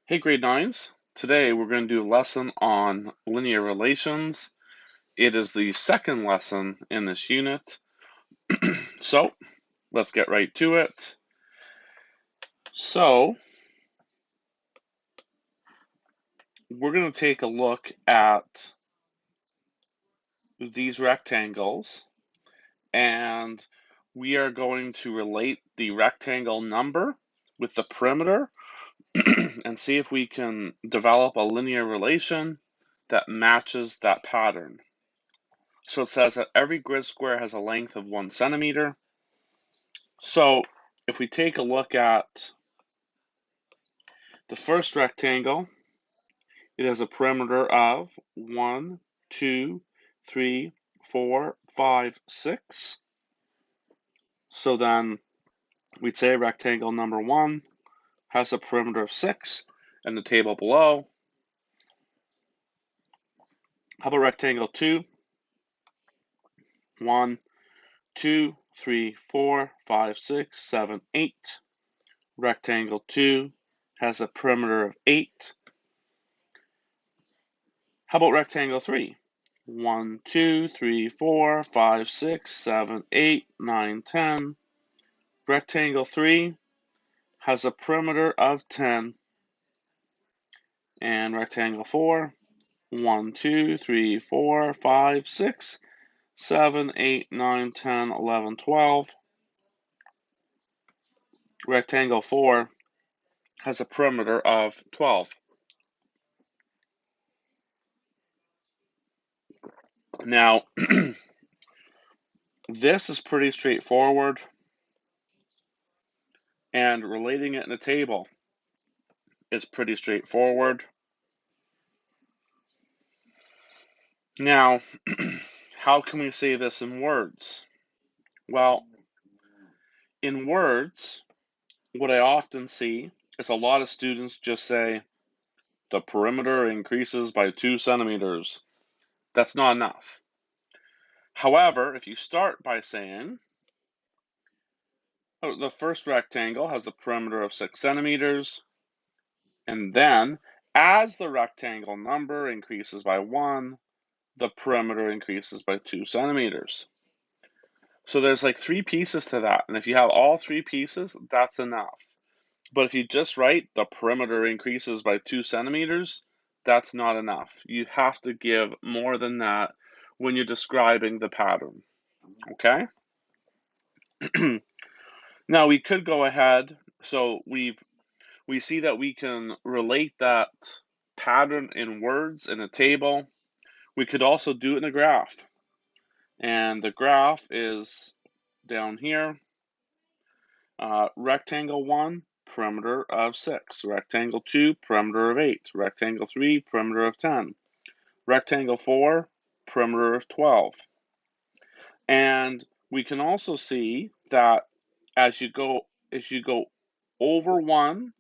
Hey grade 9s, today we're going to do a lesson on linear relations. It is the second lesson in this unit, so let's get right to it. So we're going to take a look at these rectangles, and we are going to relate the rectangle number with the perimeter and see if we can develop a linear relation that matches that pattern. So it says that every grid square has a length of 1 centimeter. So if we take a look at the first rectangle, it has a perimeter of 1, 2, 3, 4, 5, 6. So then we'd say rectangle number 1 has a perimeter of 6 in the table below. How about rectangle 2? 1, 2, 3, 4, 5, 6, 7, 8. Rectangle 2 has a perimeter of 8. How about rectangle 3? 1, 2, 3, 4, 5, 6, 7, 8, 9, 10. Rectangle 3 has a perimeter of 10. And rectangle 4, 1, 2, 3, 4, 5, 6, 7, 8, 9, 10, 11, 12. Rectangle 4 has a perimeter of 12. Now, this is pretty straightforward, and relating it in a table is pretty straightforward. Now, how can we say this in words? Well, in words, what I often see is a lot of students just say, the perimeter increases by 2 centimeters. That's not enough. However, if you start by saying, oh, the first rectangle has a perimeter of 6 centimeters, and then as the rectangle number increases by 1, the perimeter increases by 2 centimeters. So there's like 3 pieces to that, and if you have all 3 pieces, that's enough. But if you just write the perimeter increases by 2 centimeters, that's not enough. You have to give more than that when you're describing the pattern, okay? Now we could go ahead, so we see that we can relate that pattern in words in a table. We could also do it in a graph. And the graph is down here. Rectangle 1, perimeter of 6. Rectangle 2, perimeter of 8. Rectangle 3, perimeter of 10. Rectangle 4, perimeter of 12. And we can also see that as you go over 1,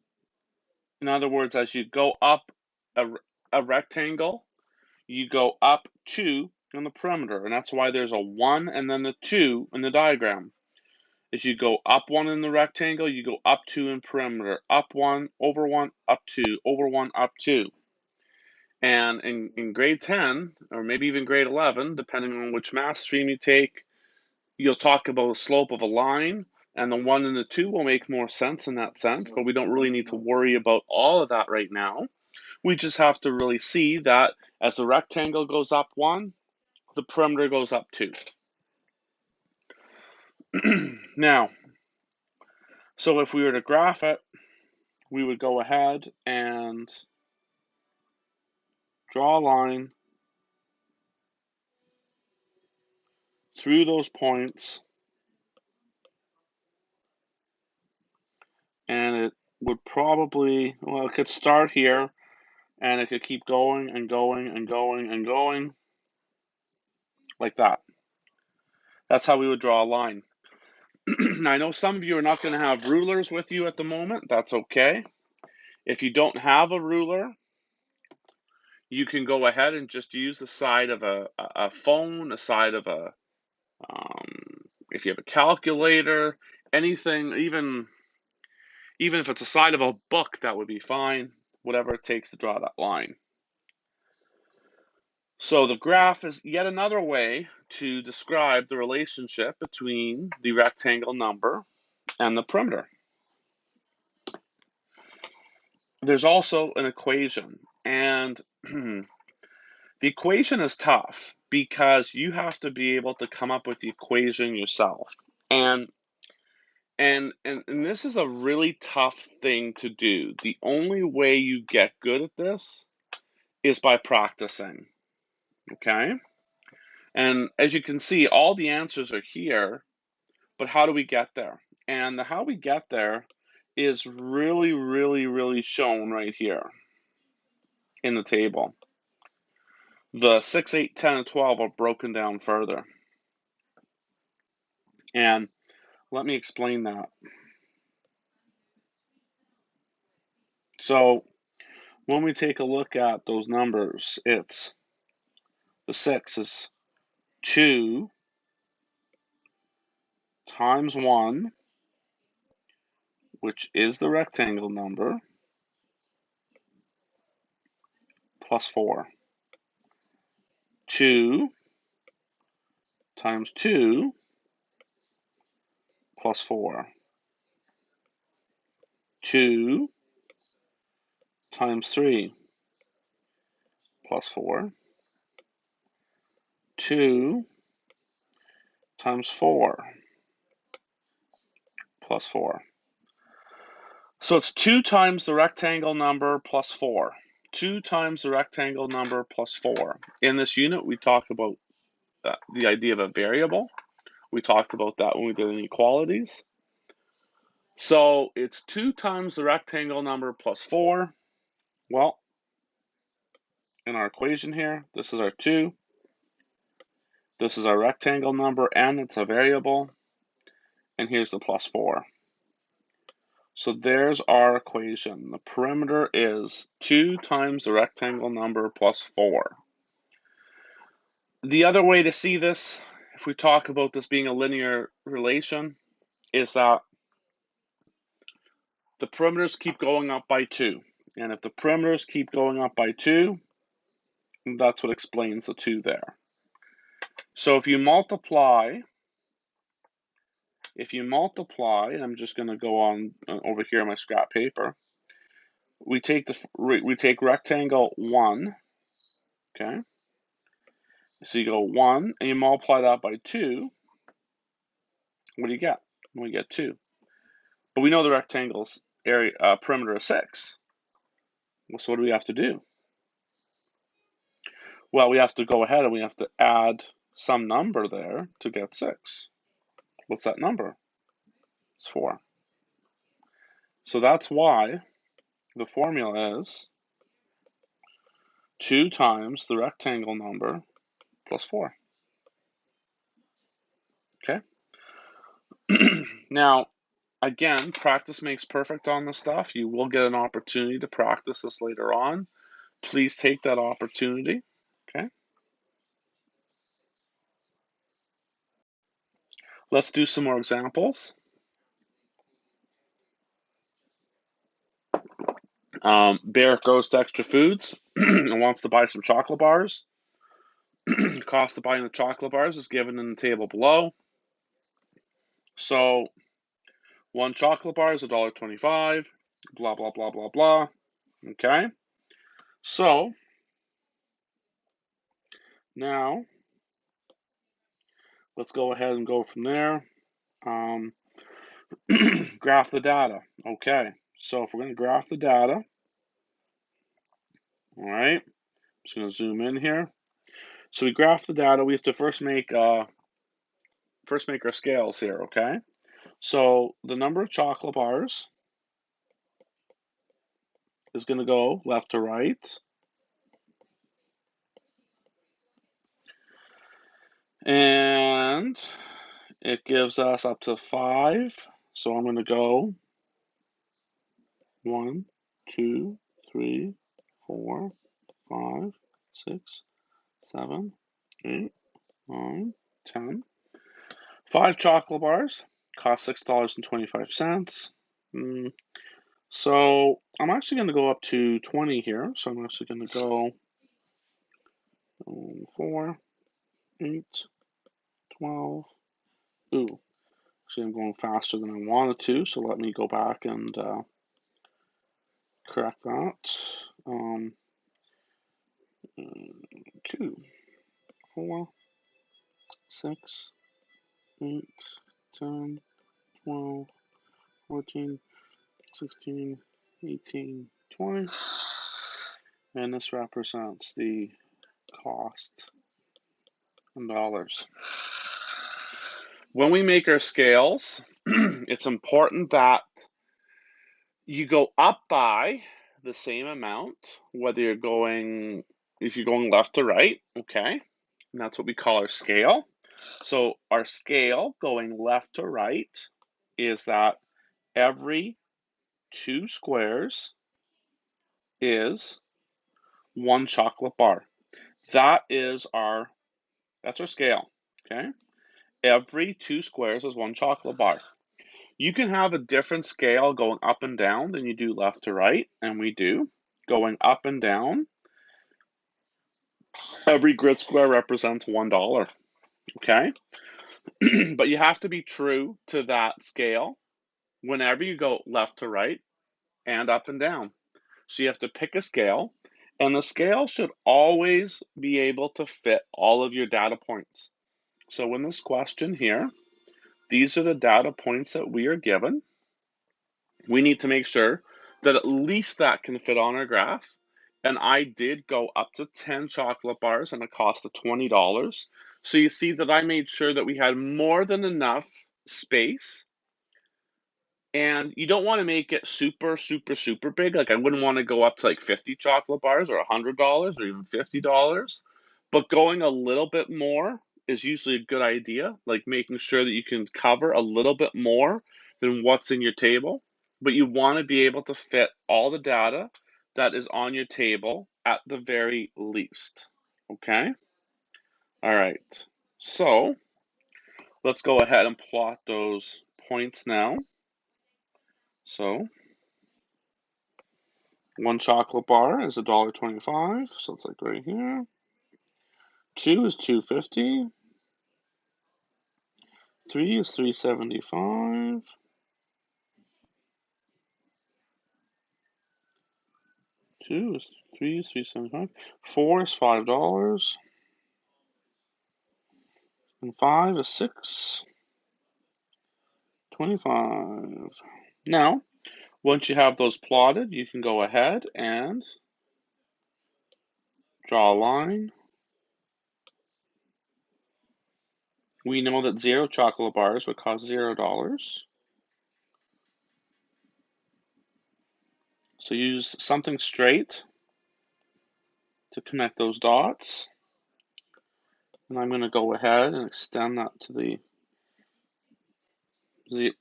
in other words, as you go up a rectangle, you go up 2 on the perimeter, and that's why there's a 1 and then the 2 in the diagram. As you go up 1 in the rectangle, you go up 2 in perimeter, up 1, over 1, up 2, over 1, up 2. And in grade 10, or maybe even grade 11, depending on which math stream you take, you'll talk about the slope of a line, and the 1 and the 2 will make more sense in that sense, but we don't really need to worry about all of that right now. We just have to really see that as the rectangle goes up 1, the perimeter goes up 2. Now, so if we were to graph it, we would go ahead and draw a line through those points, and it would probably, well, it could start here, and it could keep going and going and going and going, like that. That's how we would draw a line. I know some of you are not going to have rulers with you at the moment. That's okay. If you don't have a ruler, you can go ahead and just use the side of a phone, the side of a, if you have a calculator, anything, even if it's a side of a book, that would be fine. whatever it takes to draw that line. So the graph is yet another way to describe the relationship between the rectangle number and the perimeter. There's also an equation, and the equation is tough because you have to be able to come up with the equation yourself. And this is a really tough thing to do. The only way you get good at this is by practicing, okay? And as you can see, all the answers are here, but how do we get there? And how we get there is really shown right here in the table. The 6, 8, 10, and 12 are broken down further. And let me explain that. So when we take a look at those numbers, it's the 6 is 2 times 1, which is the rectangle number, plus 4. 2 times 2 plus 4. 2 times 3 plus 4. 2 times 4 plus 4. So it's 2 times the rectangle number plus 4. 2 times the rectangle number plus 4. In this unit, we talk about the idea of a variable. We talked about that when we did inequalities. So it's 2 times the rectangle number plus 4. Well, in our equation here, this is our 2. This is our rectangle number, and it's a variable. And here's the plus 4. So there's our equation. The perimeter is 2 times the rectangle number plus 4. The other way to see this, if we talk about this being a linear relation, is that the perimeters keep going up by 2. And if the perimeters keep going up by 2, that's what explains the 2 there. So if you multiply, and I'm just going to go on over here on my scrap paper, we take rectangle 1, okay? So you go 1 and you multiply that by 2. What do you get? We get 2. But we know the rectangle's area perimeter is 6. So what do we have to do? Well, we have to go ahead and we have to add some number there to get 6. What's that number? It's 4. So that's why the formula is 2 times the rectangle number plus 4. Okay? Now, again, practice makes perfect on this stuff. You will get an opportunity to practice this later on. Please take that opportunity. Okay? Let's do some more examples. Bear goes to Extra Foods and wants to buy some chocolate bars. Cost of buying the chocolate bars is given in the table below. So, one chocolate bar is $1.25, blah, blah, blah, blah, blah. Okay? So, now, let's go ahead and go from there. Graph the data. Okay, so if we're going to graph the data, all right, I'm just going to zoom in here. So we graph the data. We have to first make our scales here. Okay, so the number of chocolate bars is going to go left to right, and it gives us up to 5. So I'm going to go 1, 2, 3, 4, 5, 6, 7, 8, 9, 10. 5 chocolate bars cost $6.25. So I'm actually going to go up to 20 here. So I'm actually going to go 4, 8, 12. Ooh, actually I'm going faster than I wanted to. So let me go back and correct that. 2, 4, 6, 8, 10, 12, 14, 16, 18, 20. And this represents the cost in dollars. When we make our scales, it's important that you go up by the same amount, whether you're going, if you're going left to right, okay? And that's what we call our scale. So our scale going left to right is that every 2 squares is 1 chocolate bar. That's our scale, okay? Every 2 squares is 1 chocolate bar. You can have a different scale going up and down than you do left to right, and we do. Going up and down, every grid square represents $1, okay? But you have to be true to that scale whenever you go left to right and up and down. So you have to pick a scale, and the scale should always be able to fit all of your data points. So in this question here, these are the data points that we are given. We need to make sure that at least that can fit on our graph. And I did go up to 10 chocolate bars and a cost of $20. So you see that I made sure that we had more than enough space. And you don't want to make it super, super, super big. Like I wouldn't want to go up to like 50 chocolate bars or $100 or even $50. But going a little bit more is usually a good idea, like making sure that you can cover a little bit more than what's in your table. But you want to be able to fit all the data that is on your table at the very least. Okay? All right. So let's go ahead and plot those points now. So 1 chocolate bar is $1.25, so it's like right here. 2 is $2.50. 3 is $3.75. 3 is $3.75. 4 is $5. And 5 is $6.25. Now, once you have those plotted, you can go ahead and draw a line. We know that 0 chocolate bars would cost $0. So use something straight to connect those dots. And I'm going to go ahead and extend that to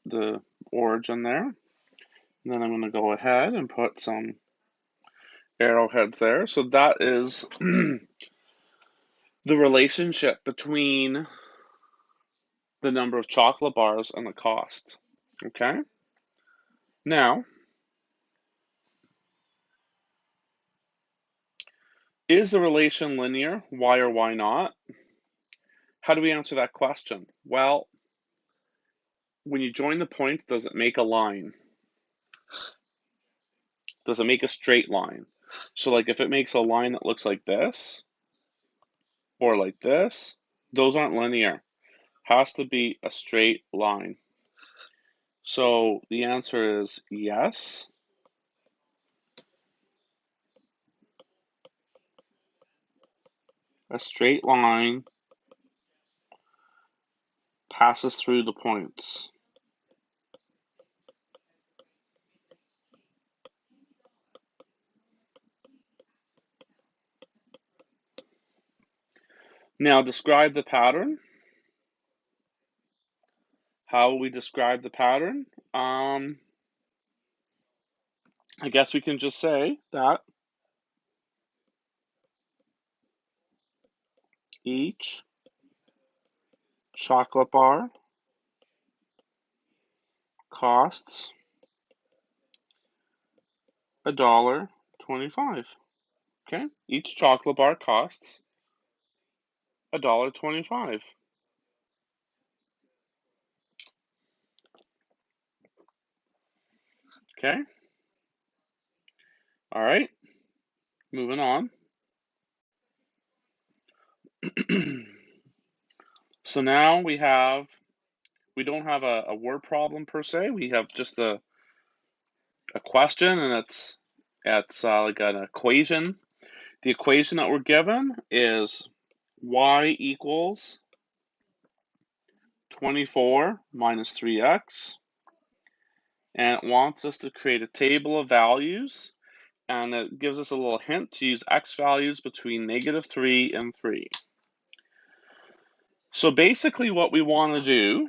the origin there. And then I'm going to go ahead and put some arrowheads there. So that is the relationship between the number of chocolate bars and the cost. Okay? Now, is the relation linear? Why or why not? How do we answer that question? Well, when you join the point, does it make a line? Does it make a straight line? So like if it makes a line that looks like this or like this, those aren't linear. Has to be a straight line. So the answer is yes. A straight line passes through the points. Now describe the pattern. How will we describe the pattern? I guess we can just say that each chocolate bar costs $1.25. Okay, each chocolate bar costs $1.25. Okay, all right, moving on. So now we don't have a word problem per se. We have just a question, and it's like an equation. The equation that we're given is y equals 24 minus 3x, and it wants us to create a table of values, and it gives us a little hint to use x values between -3 and 3. So basically what we want to do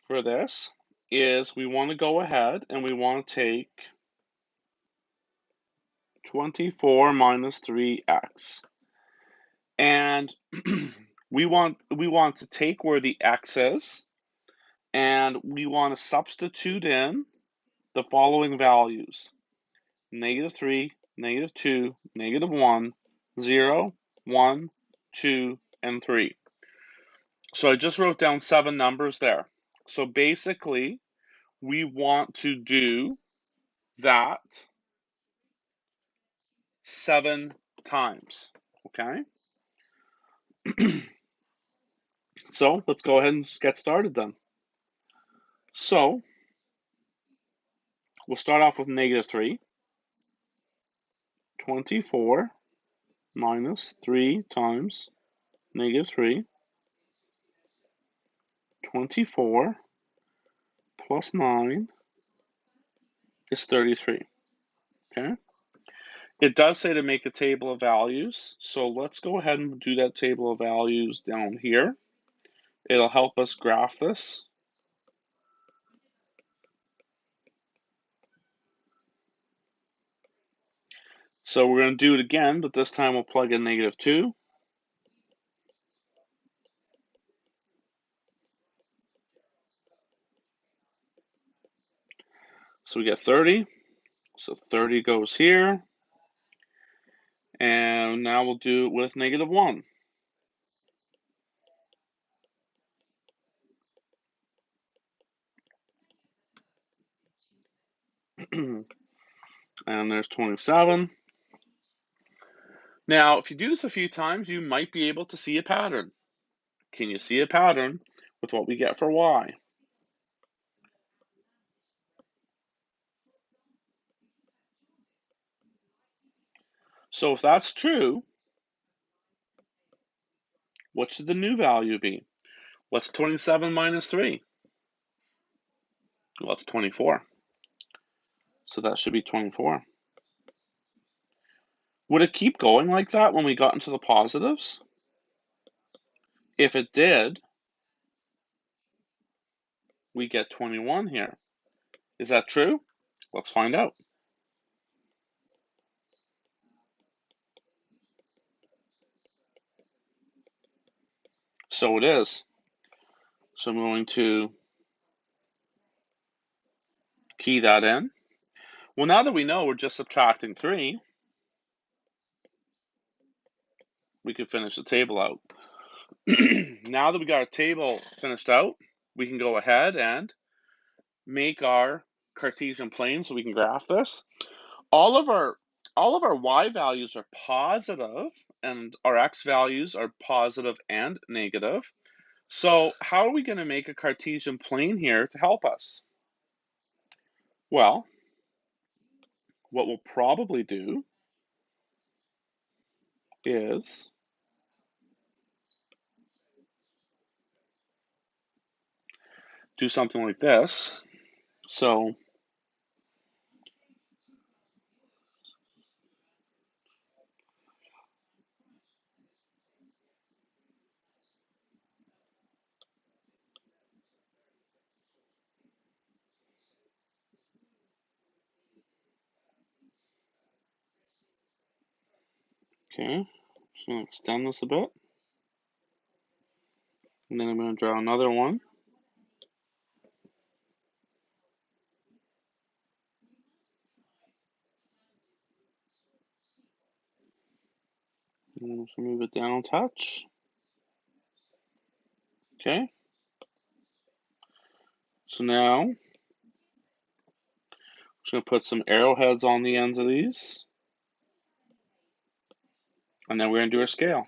for this is we want to go ahead and we want to take 24 minus 3x, and we want to take where the x is, and we want to substitute in the following values: -3, -2, -1, 0, 1, 2, and 3. So I just wrote down 7 numbers there. So basically, we want to do that 7 times, okay? So let's go ahead and get started then. So we'll start off with -3. 24 minus 3 times -3. 24 plus 9 is 33, okay? It does say to make a table of values, so let's go ahead and do that table of values down here. It'll help us graph this. So we're going to do it again, but this time we'll plug in -2. So we get 30. So 30 goes here. And now we'll do it with -1. And there's 27. Now, if you do this a few times, you might be able to see a pattern. Can you see a pattern with what we get for y? So if that's true, what should the new value be? What's 27 minus 3? Well, it's 24. So that should be 24. Would it keep going like that when we got into the positives? If it did, we get 21 here. Is that true? Let's find out. So it is. So I'm going to key that in. Well, now that we know we're just subtracting 3, we can finish the table out. Now that we got our table finished out, we can go ahead and make our Cartesian plane so we can graph this. All of our y values are positive, and our x values are positive and negative. So how are we going to make a Cartesian plane here to help us? Well, what we'll probably do is do something like this. So okay, just going to extend this a bit. And then I'm going to draw another one. Let's move it down a touch. Okay. So now, I'm just going to put some arrowheads on the ends of these. And then we're going to do our scale.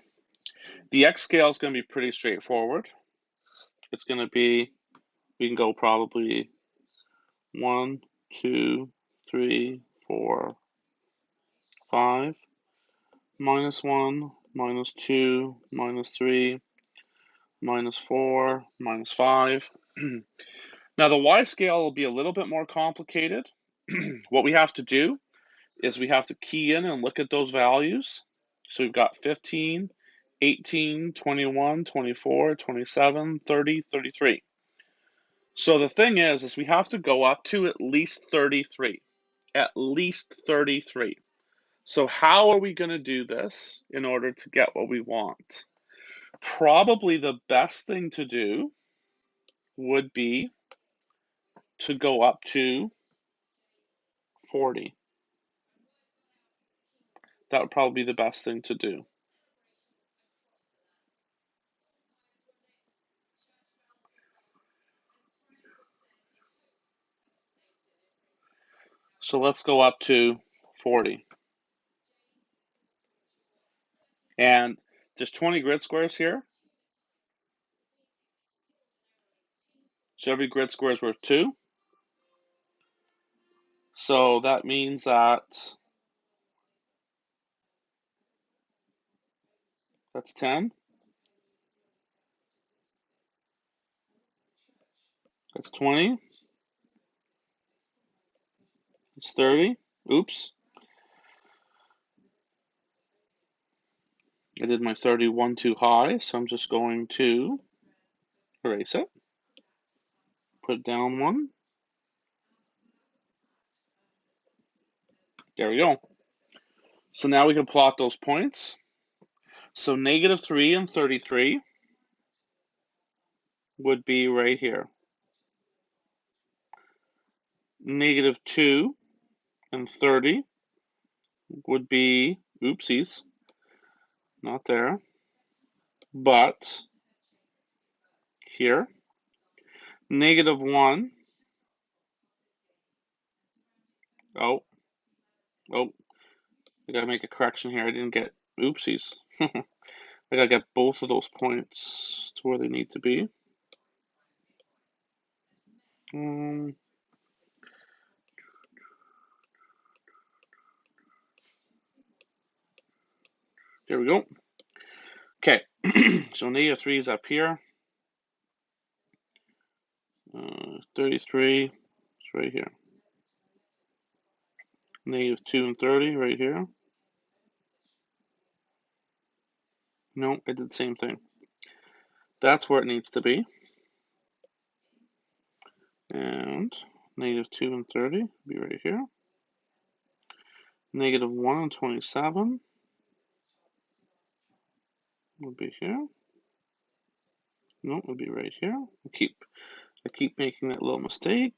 The X scale is going to be pretty straightforward. It's going to be, we can go probably 1, 2, 3, 4, 5, -1, -2, -3, -4, -5. Now the Y scale will be a little bit more complicated. What we have to do is we have to key in and look at those values. So we've got 15, 18, 21, 24, 27, 30, 33. So the thing is we have to go up to at least 33. At least 33. So how are we going to do this in order to get what we want? Probably the best thing to do would be to go up to 40. That would probably be the best thing to do. So let's go up to 40. And there's 20 grid squares here. So every grid square is worth 2. So that means that's 10. That's 20. It's 30. Oops. I did my 31 too high, so I'm just going to erase it. Put down 1. There we go. So now we can plot those points. So -3 and 33 would be right here. -2 and 30 would be, oopsies, not there, but here. -1, oh, I gotta make a correction here. I didn't get, oopsies. I gotta get both of those points to where they need to be. There we go. Okay, so -3 is up here. 33 is right here. -2 and 30 right here. No, I did the same thing. That's where it needs to be. And -2 and 30 be right here. -1 and 27 will be here. No, it will be right here. I keep making that little mistake.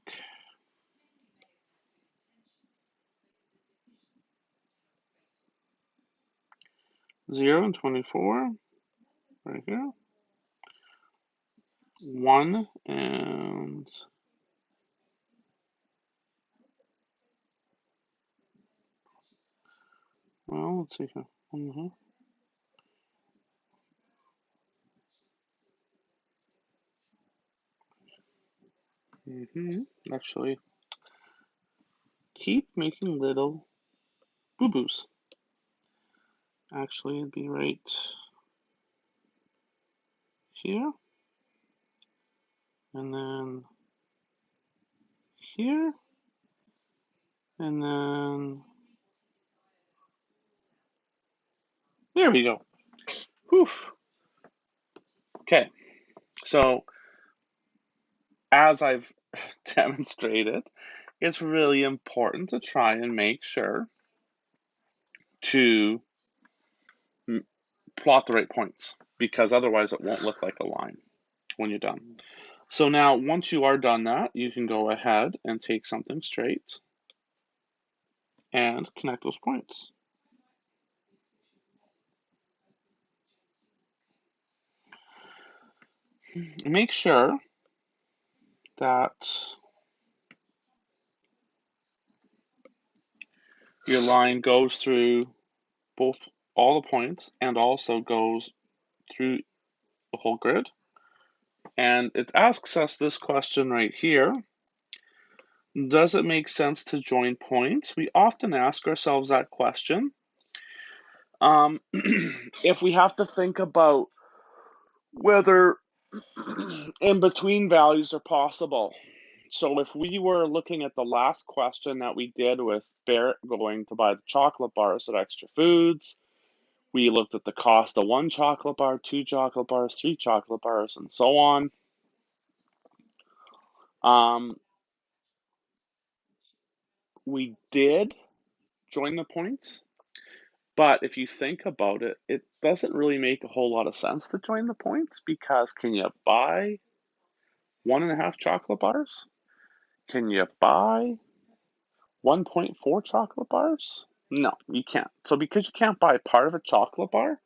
Zero and 24 right here. 1 and well, let's see here. Actually, keep making little boo-boos. Actually, it'd be right here. And then here. And then there we go. Whew. Okay, so as I've demonstrated, it's really important to try and make sure to plot the right points, because otherwise it won't look like a line when you're done. So now, once you are done that, you can go ahead and take something straight and connect those points. make sure that your line goes through both all the points and also goes through the whole grid. And it asks us this question right here. Does it make sense to join points? We often ask ourselves that question. If we have to think about whether in between values are possible. So if we were looking at the last question that we did with Barrett going to buy the chocolate bars at Extra Foods, we looked at the cost of 1 chocolate bar, 2 chocolate bars, 3 chocolate bars, and so on. We did join the points, but if you think about it, it doesn't really make a whole lot of sense to join the points because can you buy 1.5 chocolate bars? Can you buy 1.4 chocolate bars? No, you can't. So because you can't buy part of a chocolate bar,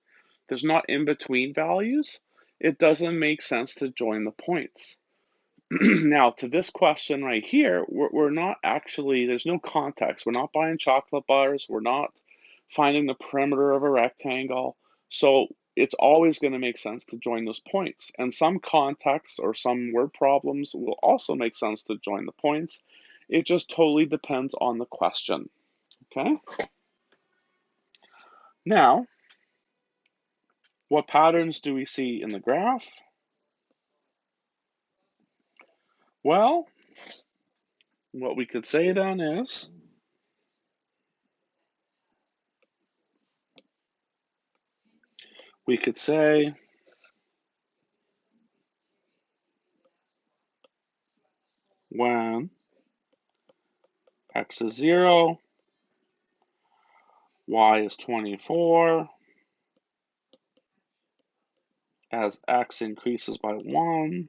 there's not in between values, it doesn't make sense to join the points. Now, to this question right here, we're not actually, there's no context. We're not buying chocolate bars. We're not finding the perimeter of a rectangle. So it's always going to make sense to join those points. And some contexts or some word problems will also make sense to join the points. It just totally depends on the question. Okay? Now, what patterns do we see in the graph? Well, what we could say then is we could say when x is 0, y is 24, as x increases by 1,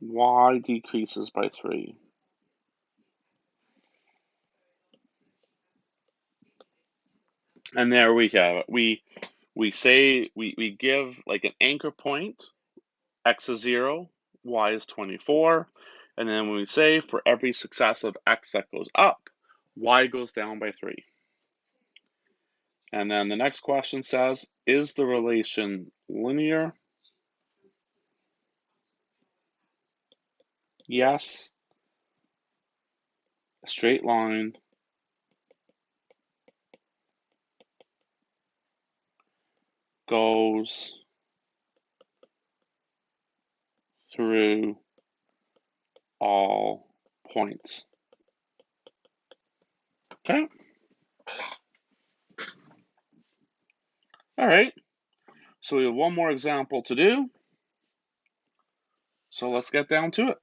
y decreases by 3. And there we have it. We say, we give like an anchor point, x is 0, y is 24, and then when we say for every successive x that goes up, y goes down by 3. And then the next question says, is the relation linear? Yes. A straight line goes through all points. Okay. All right. So we have one more example to do. So let's get down to it.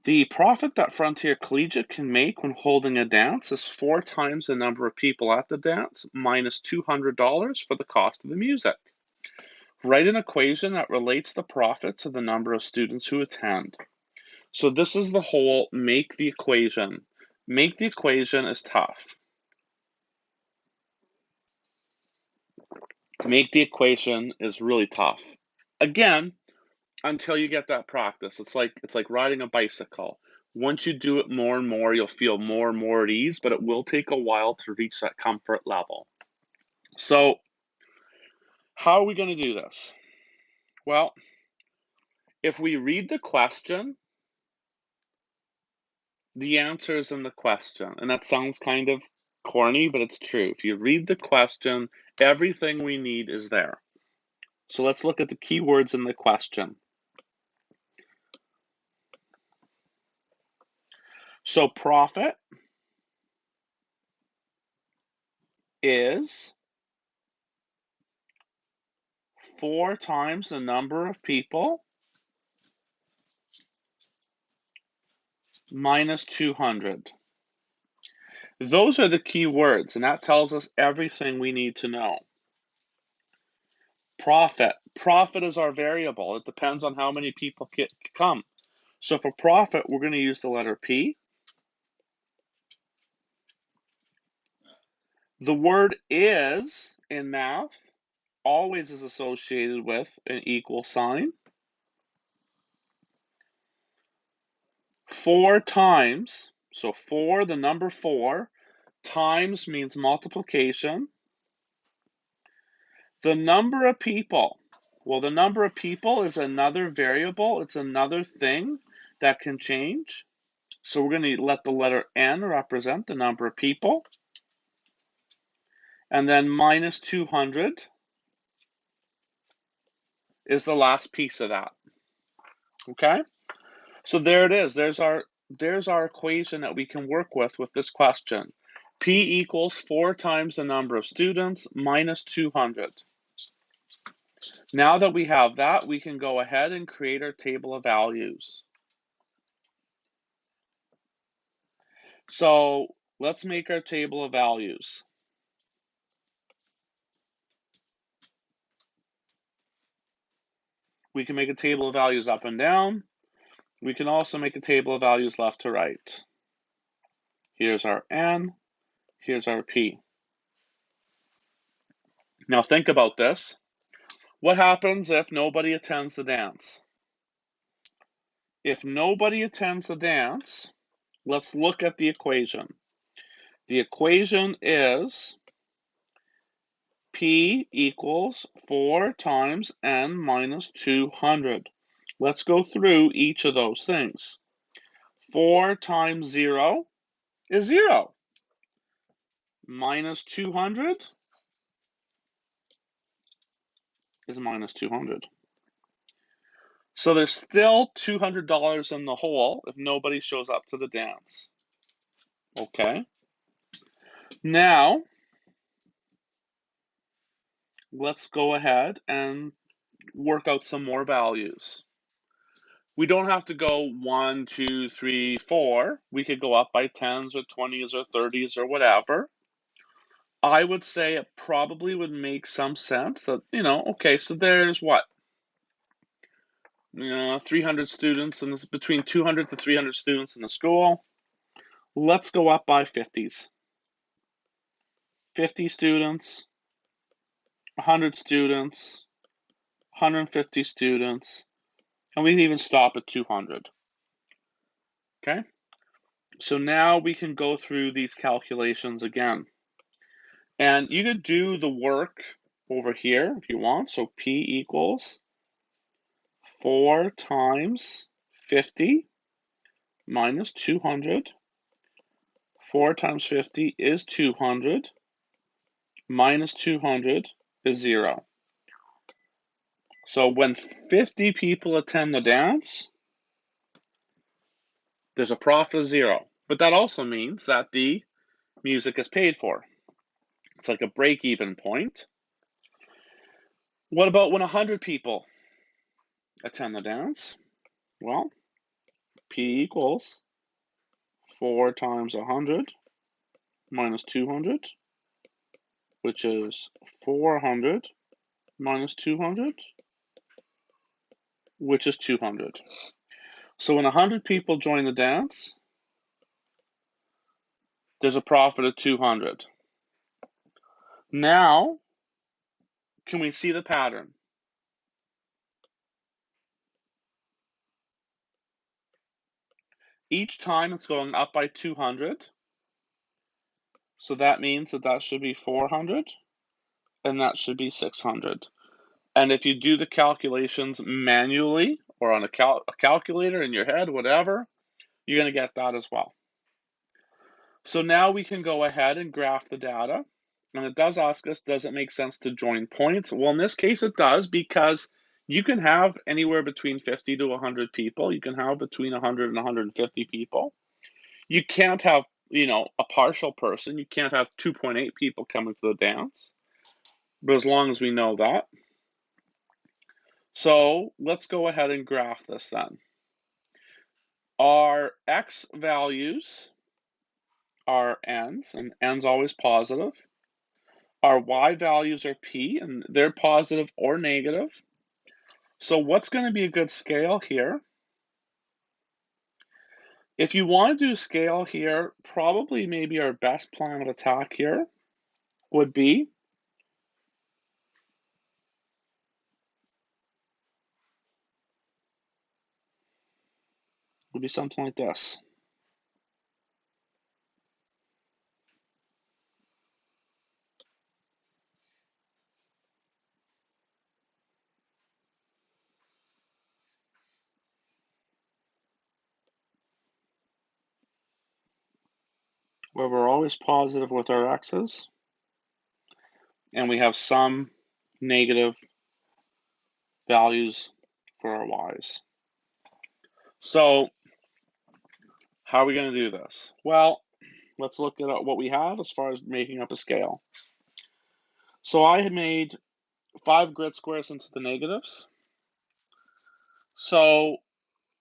The profit that Frontier Collegiate can make when holding a dance is 4 times the number of people at the dance minus $200 for the cost of the music. Write an equation that relates the profit to the number of students who attend. So this is the whole make the equation. Make the equation is tough. Make the equation is really tough. Again, until you get that practice. It's like riding a bicycle. Once you do it more and more, you'll feel more and more at ease, but it will take a while to reach that comfort level. So, how are we going to do this? Well, if we read the question, the answer is in the question. And that sounds kind of corny, but it's true. If you read the question, everything we need is there. So let's look at the keywords in the question. So profit is 4 times the number of people minus 200. Those are the key words, and that tells us everything we need to know. Profit. Profit is our variable. It depends on how many people come. So for profit, we're going to use the letter P. The word is in math always is associated with an equal sign. 4 times, so 4, the number 4, times means multiplication. The number of people, well, the number of people is another variable. It's another thing that can change. So we're going to let the letter N represent the number of people. And then minus 200 is the last piece of that. Okay? So there it is. There's our equation that we can work with this question. P equals 4 times the number of students minus 200. Now that we have that, we can go ahead and create our table of values. So let's make our table of values. We can make a table of values up and down. We can also make a table of values left to right. Here's our N, here's our P. Now think about this. What happens if nobody attends the dance? If nobody attends the dance, let's look at the equation. The equation is P equals 4 times N minus 200. Let's go through each of those things. 4 times 0 is 0. Minus 200 is minus 200. So there's still $200 in the hole if nobody shows up to the dance. Okay. Now, let's go ahead and work out some more values. We don't have to go 1, 2, 3, 4. We could go up by 10s or 20s or 30s or whatever. I would say it probably would make some sense that, okay, so there's what? 300 students, and it's between 200 to 300 students in the school. Let's go up by 50s. 50 students, 100 students, 150 students, and we can even stop at 200. Okay? So now we can go through these calculations again. And you could do the work over here if you want. So P equals 4 times 50 minus 200. 4 times 50 is 200. Minus 200 is 0. So when 50 people attend the dance, there's a profit of 0. But that also means that the music is paid for. It's like a break-even point. What about when 100 people attend the dance? Well, P equals 4 times 100 minus 200, which is 400 minus 200, which is 200. So when 100 people join the dance, there's a profit of 200. Now, can we see the pattern? Each time it's going up by 200. So that means that should be 400 and that should be 600. And if you do the calculations manually or on a calculator in your head, whatever, you're going to get that as well. So now we can go ahead and graph the data. And it does ask us, does it make sense to join points? Well, in this case, it does, because you can have anywhere between 50 to 100 people. You can have between 100 and 150 people. You can't have, a partial person. You can't have 2.8 people coming to the dance. But as long as we know that. So let's go ahead and graph this then. Our X values are N's, and N's always positive. Our Y values are P, and they're positive or negative. So what's going to be a good scale here? If you want to do scale here, probably maybe our best plan of attack here would be something like this. Where we're always positive with our x's, and we have some negative values for our y's. So how are we going to do this? Well, let's look at what we have as far as making up a scale. So I had made 5 grid squares into the negatives. So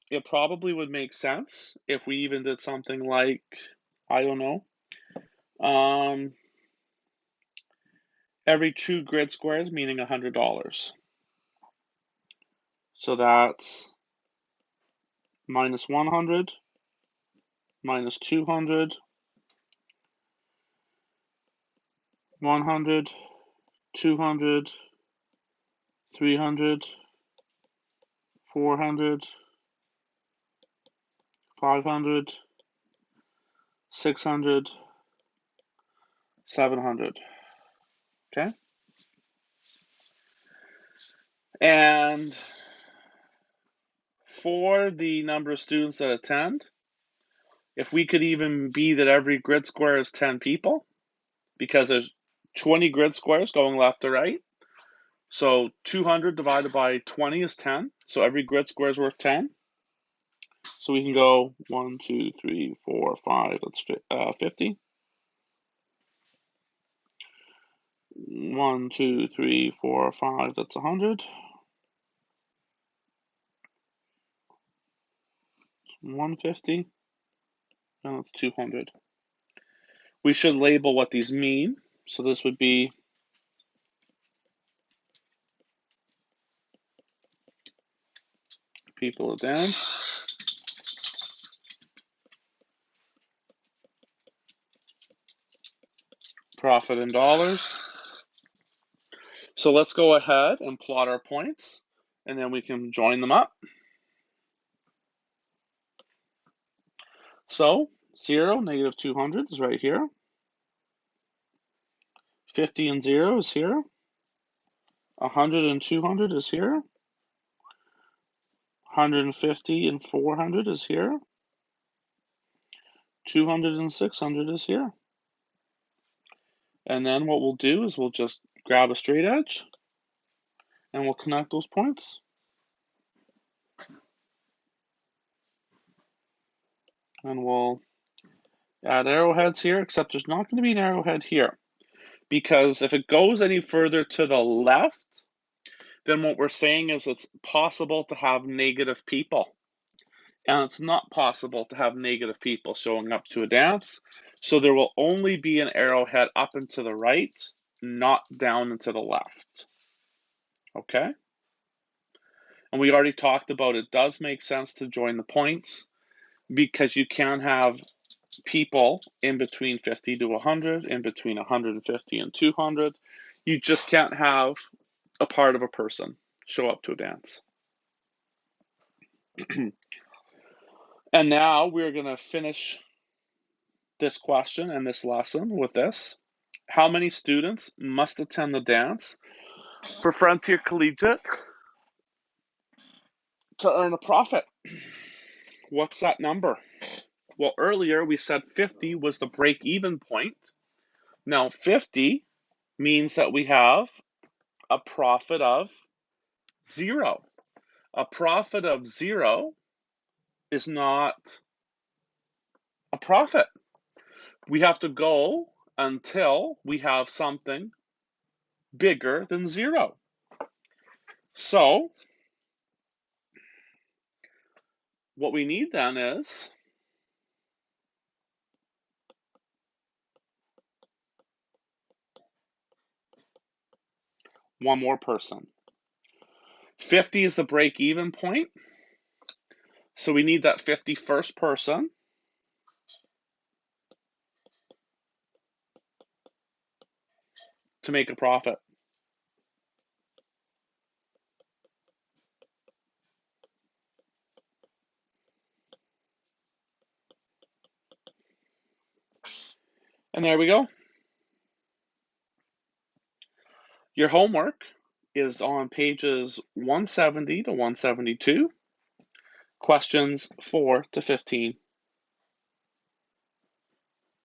it probably would make sense if we even did something like, I don't know, every 2 grid squares, meaning $100. So that's minus 100, minus 200, 100, 200, 300, 400, 500, 600, 700. Okay? And for the number of students that attend, if we could even be that every grid square is 10 people, because there's 20 grid squares going left to right. So 200 divided by 20 is 10. So every grid square is worth 10. So we can go 1, 2, 3, 4, 5. That's 50. 1, 2, 3, 4, 5. That's 100. 150. And that's 200. We should label what these mean. So this would be people down. Profit in dollars. So let's go ahead and plot our points, and then we can join them up. So 0, negative 200 is right here. 50 and 0 is here. 100 and 200 is here. 150 and 400 is here. 200 and 600 is here. And then what we'll do is we'll just grab a straight edge and we'll connect those points. And we'll add arrowheads here, except there's not going to be an arrowhead here, because if it goes any further to the left, then what we're saying is it's possible to have negative people. And it's not possible to have negative people showing up to a dance. So there will only be an arrowhead up and to the right, not down and to the left. Okay? And we already talked about it does make sense to join the points because you can have people in between 50 to 100, in between 150 and 200. You just can't have a part of a person show up to a dance. And now we're going to finish this question and this lesson with this. How many students must attend the dance for Frontier Collegiate to earn a profit? What's that number? Well, earlier we said 50 was the break-even point. Now 50 means that we have a profit of 0. A profit of 0 is not a profit. We have to go until we have something bigger than 0. So what we need then is one more person. 50 is the break-even point. So we need that 51st person. to make a profit. And there we go. Your homework is on pages 170 to 172, questions 4 to 15.